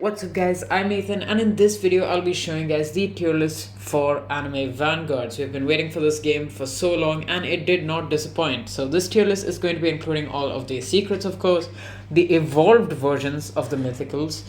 What's up guys, I'm Nathan and in this video I'll be showing guys the tier list for anime Vanguards. We've been waiting for this game for so long and it did not disappoint. So this tier list is going to be including all of the secrets, of course, the evolved versions of the mythicals,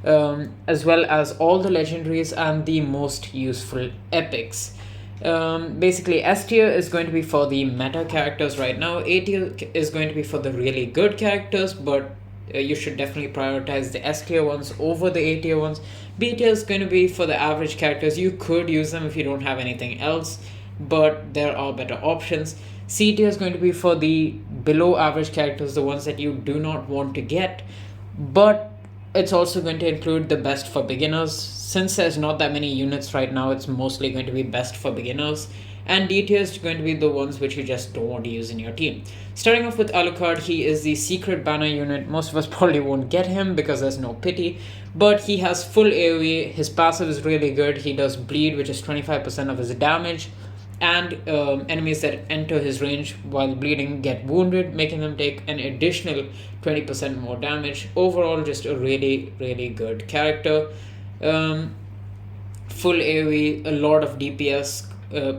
as well as all the legendaries and the most useful epics. Basically, S tier is going to be for the meta characters right now. A tier is going to be for the really good characters, but you should definitely prioritize the S tier ones over the A tier ones. B tier is going to be for the average characters. You could use them if you don't have anything else, but there are better options. C tier is going to be for the below average characters, the ones that you do not want to get, but it's also going to include the best for beginners. Since there's not that many units right now, it's mostly going to be best for beginners. And D tier is going to be the ones which you just don't want to use in your team. Starting off with Alucard, he is the secret banner unit. Most of us probably won't get him because there's no pity, but he has full AoE. His passive is really good. He does bleed, which is 25% of his damage, and enemies that enter his range while bleeding get wounded, making them take an additional 20% more damage. Overall, just a really good character. Full AoE, a lot of DPS,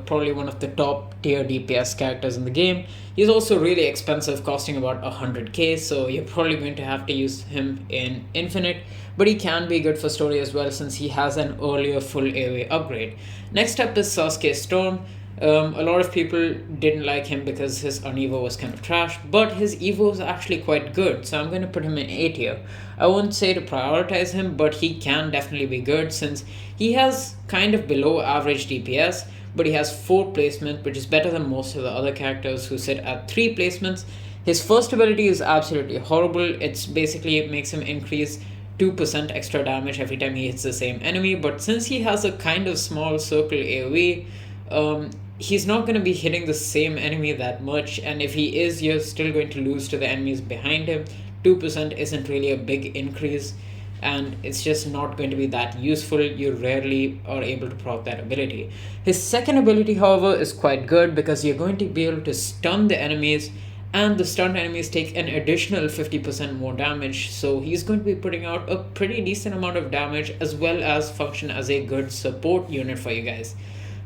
probably one of the top tier DPS characters in the game. He's also really expensive, costing about 100k, so you're probably going to have to use him in Infinite, but he can be good for story as well since he has an earlier full AoE upgrade. Next up is Sasuke Storm. A lot of people didn't like him because his Unevo was kind of trash, but his Evo is actually quite good, so I'm going to put him in A tier. I wouldn't say to prioritize him, but he can definitely be good since he has kind of below average DPS, but he has 4 placement, which is better than most of the other characters who sit at 3 placements. His first ability is absolutely horrible. It's basically, it makes him increase 2% extra damage every time he hits the same enemy, but since he has a kind of small circle AoE, he's not going to be hitting the same enemy that much, and if he is, you're still going to lose to the enemies behind him. 2% isn't really a big increase, and it's just not going to be that useful. You rarely are able to proc that ability. His second ability, however, is quite good because you're going to be able to stun the enemies, and the stunned enemies take an additional 50% more damage, so he's going to be putting out a pretty decent amount of damage as well as function as a good support unit for you guys.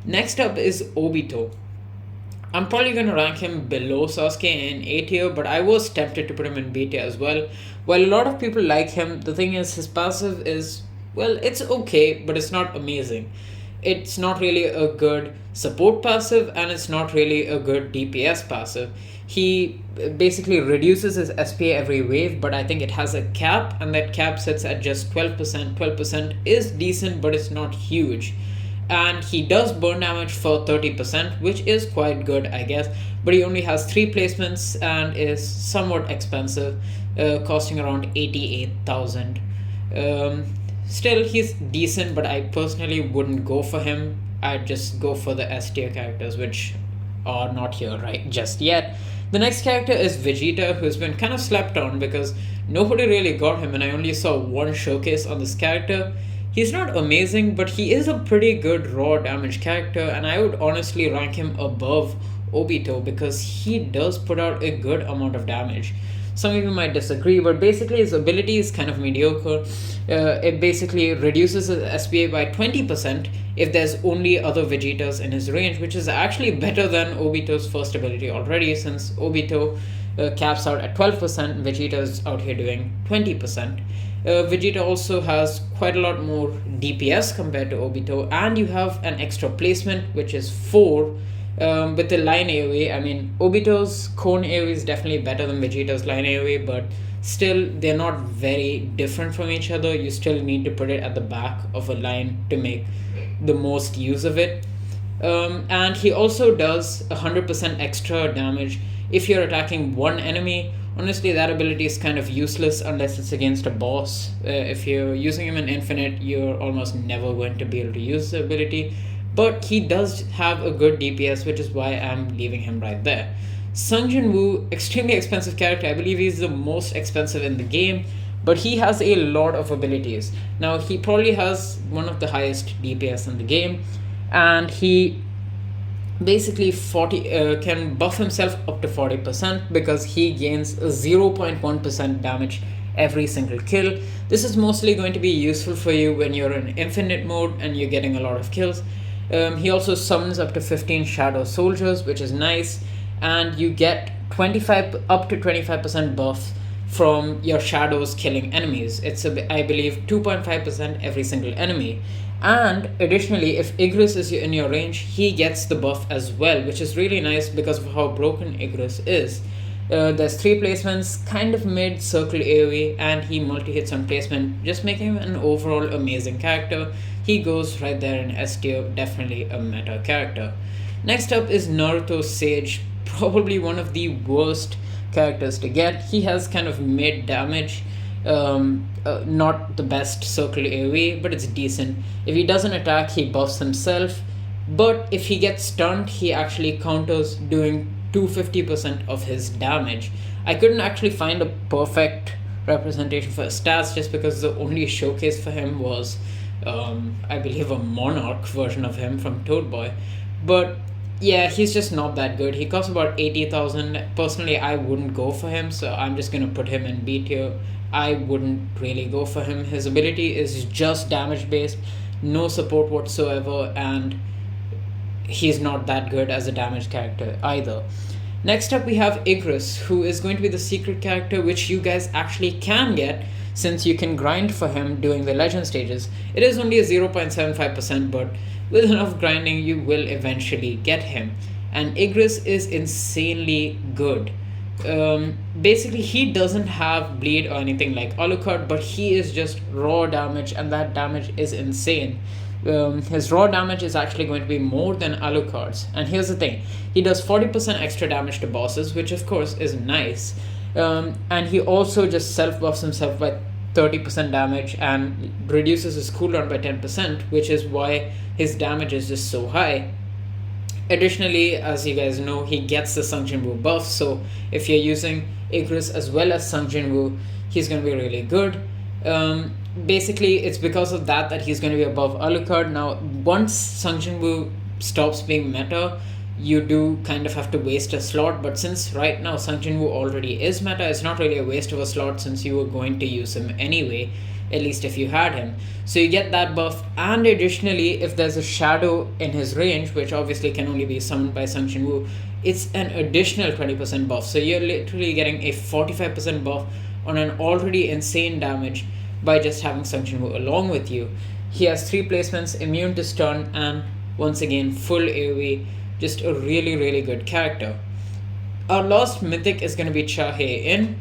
Next up is Obito. I'm probably going to rank him below Sasuke in A tier, but I was tempted to put him in B tier as well. While a lot of people like him, the thing is his passive is, well, it's okay, but it's not amazing. It's not really a good support passive, and it's not really a good DPS passive. He basically reduces his SPA every wave, but I think it has a cap, and that cap sits at just 12%. 12% is decent, but it's not huge. And he does burn damage for 30%, which is quite good, I guess, but he only has 3 placements and is somewhat expensive, costing around 88,000. Still, he's decent, but I personally wouldn't go for him. I'd just go for the S tier characters, which are not here right just yet. The next character is Vegeta, who's been kind of slept on because nobody really got him, and I only saw one showcase on this character. He's not amazing, but he is a pretty good raw damage character, and I would honestly rank him above Obito because he does put out a good amount of damage. Some of you might disagree, but basically his ability is kind of mediocre. It basically reduces his SPA by 20% if there's only other Vegetas in his range, which is actually better than Obito's first ability already, since Obito caps out at 12%, Vegeta is out here doing 20%. Vegeta also has quite a lot more DPS compared to Obito, and you have an extra placement, which is 4 with the line AoE. I mean, Obito's cone AoE is definitely better than Vegeta's line AoE, but still, they're not very different from each other. You still need to put it at the back of a line to make the most use of it. And he also does 100% extra damage if you're attacking one enemy. Honestly, that ability is kind of useless unless it's against a boss. If you're using him in Infinite, you're almost never going to be able to use the ability. But he does have a good DPS, which is why I'm leaving him right there. Sung Jin Woo, extremely expensive character. I believe he's the most expensive in the game, but he has a lot of abilities. Now, he probably has one of the highest DPS in the game, and he basically can buff himself up to 40% because he gains 0.1% damage every single kill. This is mostly going to be useful for you when you're in infinite mode and you're getting a lot of kills. He also summons up to 15 shadow soldiers, which is nice, and you get 25 up to 25% buff from your shadows killing enemies. It's I believe 2.5% every single enemy. And additionally, if Igris is in your range, he gets the buff as well, which is really nice because of how broken Igris is. There's 3 placements, kind of mid circle AoE, and he multi-hits on placement, just making him an overall amazing character. He goes right there in S tier, definitely a meta character. Next up is Naruto Sage, probably one of the worst characters to get. He has kind of mid damage, not the best circle AoE, but it's decent. If he doesn't attack, he buffs himself, but if he gets stunned, he actually counters, doing 250% of his damage. I couldn't actually find a perfect representation for his stats just because the only showcase for him was I believe a Monarch version of him from Toad Boy. But yeah, he's just not that good. He costs about 80,000. Personally, I wouldn't go for him, so I'm just gonna put him in B tier. I wouldn't really go for him. His ability is just damage based, no support whatsoever, and he's not that good as a damage character either. Next up, we have Igris, who is going to be the secret character, which you guys actually can get since you can grind for him during the legend stages. It is only a 0.75%, but with enough grinding, you will eventually get him. And Igris is insanely good. Basically, he doesn't have bleed or anything like Alucard, but he is just raw damage, and that damage is insane. His raw damage is actually going to be more than Alucard's. And here's the thing, he does 40% extra damage to bosses, which of course is nice. And he also just self-buffs himself by 30% damage and reduces his cooldown by 10%, which is why his damage is just so high. Additionally, as you guys know, he gets the Sung Jin-woo buff, so if you're using Igris as well as Sung Jin-woo, he's going to be really good. Basically, it's because of that he's going to be above Alucard. Now, once Sung Jin-woo stops being meta, you do kind of have to waste a slot, but since right now Sung Jin-woo already is meta, it's not really a waste of a slot since you were going to use him anyway, at least if you had him. So you get that buff, and additionally, if there's a shadow in his range, which obviously can only be summoned by Sung Jin-woo, it's an additional 20% buff. So you're literally getting a 45% buff on an already insane damage by just having Sung Jin-woo along with you. He has 3 placements, immune to stun, and once again full AoE, just a really really good character. Our last mythic is going to be Cha Hae-in,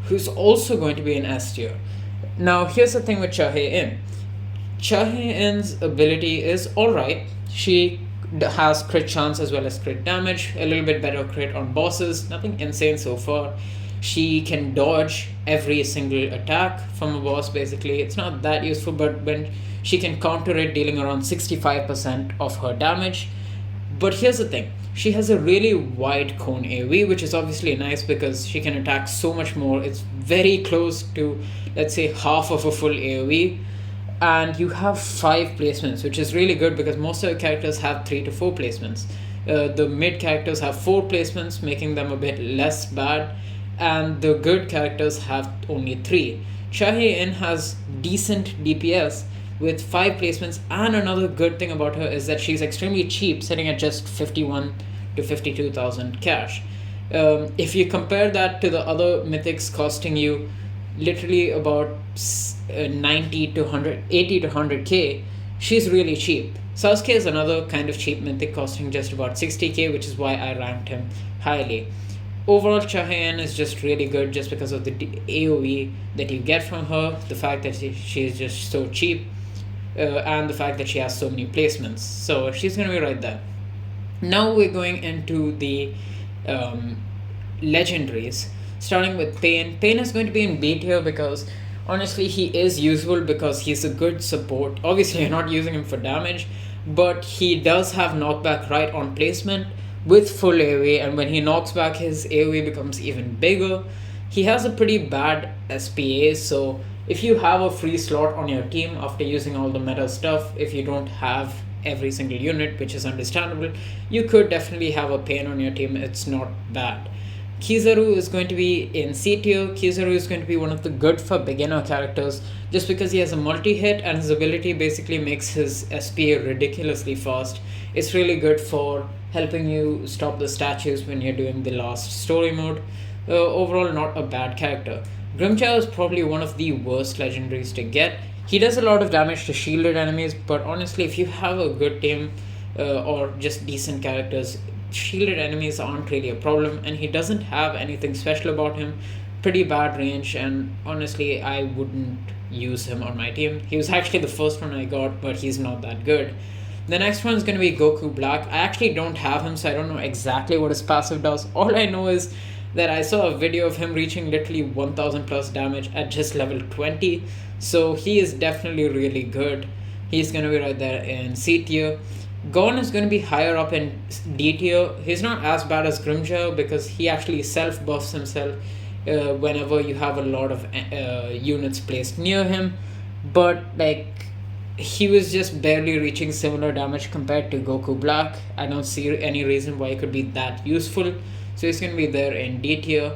who's also going to be an S tier. Now here's the thing with Cha Hae-in. Cha Hae-in's ability is alright. She has crit chance as well as crit damage, a little bit better crit on bosses, nothing insane so far. She can dodge every single attack from a boss basically. It's not that useful, but when she can counter it, dealing around 65% of her damage. But here's the thing, she has a really wide cone AoE, which is obviously nice because she can attack so much more. It's very close to, let's say, half of a full AoE. And you have 5 placements, which is really good because most of the characters have 3 to 4 placements. The mid characters have 4 placements, making them a bit less bad. And the good characters have only 3. Cha Hae-in has decent DPS with 5 placements, and another good thing about her is that she's extremely cheap, sitting at just 51 to 52,000 cash. If you compare that to the other mythics costing you literally about 90 to 100, 80 to 100k, she's really cheap. Sasuke is another kind of cheap mythic costing just about 60k, which is why I ranked him highly. Overall, Cha Hae-in is just really good just because of the AoE that you get from her, the fact that she is just so cheap, and the fact that she has so many placements. So she's going to be right there. Now we're going into the legendaries, starting with Pain. Pain is going to be in B tier because honestly he is useful because he's a good support. Obviously you're not using him for damage, but he does have knockback right on placement with full AoE, and when he knocks back, his AoE becomes even bigger. He has a pretty bad SPA, so if you have a free slot on your team after using all the meta stuff, if you don't have every single unit, which is understandable, you could definitely have a Pain on your team. It's not bad. Kizaru is going to be in C tier. Kizaru is going to be one of the good for beginner characters just because he has a multi-hit and his ability basically makes his SPA ridiculously fast. It's really good for helping you stop the statues when you're doing the last story mode. Overall, not a bad character. Grimchow is probably one of the worst legendaries to get. He does a lot of damage to shielded enemies, but honestly, if you have a good team or just decent characters, shielded enemies aren't really a problem, and he doesn't have anything special about him. Pretty bad range, and honestly, I wouldn't use him on my team. He was actually the first one I got, but he's not that good. The next one is going to be Goku Black. I actually don't have him, so I don't know exactly what his passive does. All I know is that I saw a video of him reaching literally 1000 plus damage at just level 20, so he is definitely really good. He's going to be right there in C tier. Gon is going to be higher up in D tier. He's not as bad as Grimjaw because he actually self buffs himself whenever you have a lot of units placed near him, but like he was just barely reaching similar damage compared to Goku Black. I don't see any reason why it could be that useful, so he's going to be there in D tier.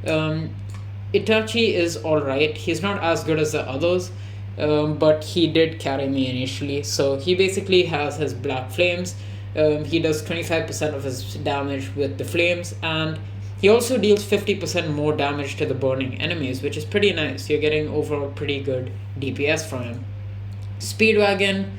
Itachi is alright. He's not as good as the others, but he did carry me initially. So he basically has his black flames. He does 25% of his damage with the flames, and he also deals 50% more damage to the burning enemies, which is pretty nice. You're getting overall pretty good DPS from him. Speedwagon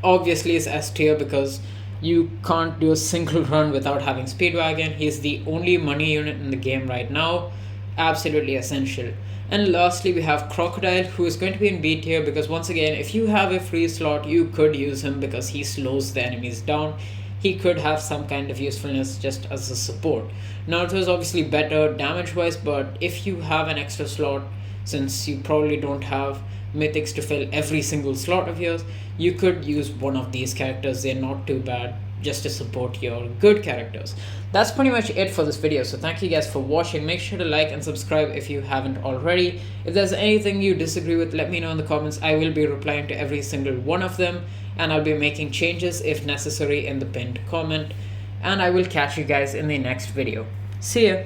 obviously is S tier because you can't do a single run without having Speedwagon. He's the only money unit in the game right now. Absolutely essential. And lastly, we have Crocodile, who is going to be in B tier because once again, if you have a free slot, you could use him because he slows the enemies down. He could have some kind of usefulness just as a support. Naruto is obviously better damage wise, but if you have an extra slot, since you probably don't have mythics to fill every single slot of yours, you could use one of these characters. They're not too bad just to support your good characters. That's pretty much it for this video, so thank you guys for watching. Make sure to like and subscribe if you haven't already. If there's anything you disagree with, let me know in the comments. I will be replying to every single one of them, and I'll be making changes if necessary in the pinned comment, and I will catch you guys in the next video. See ya.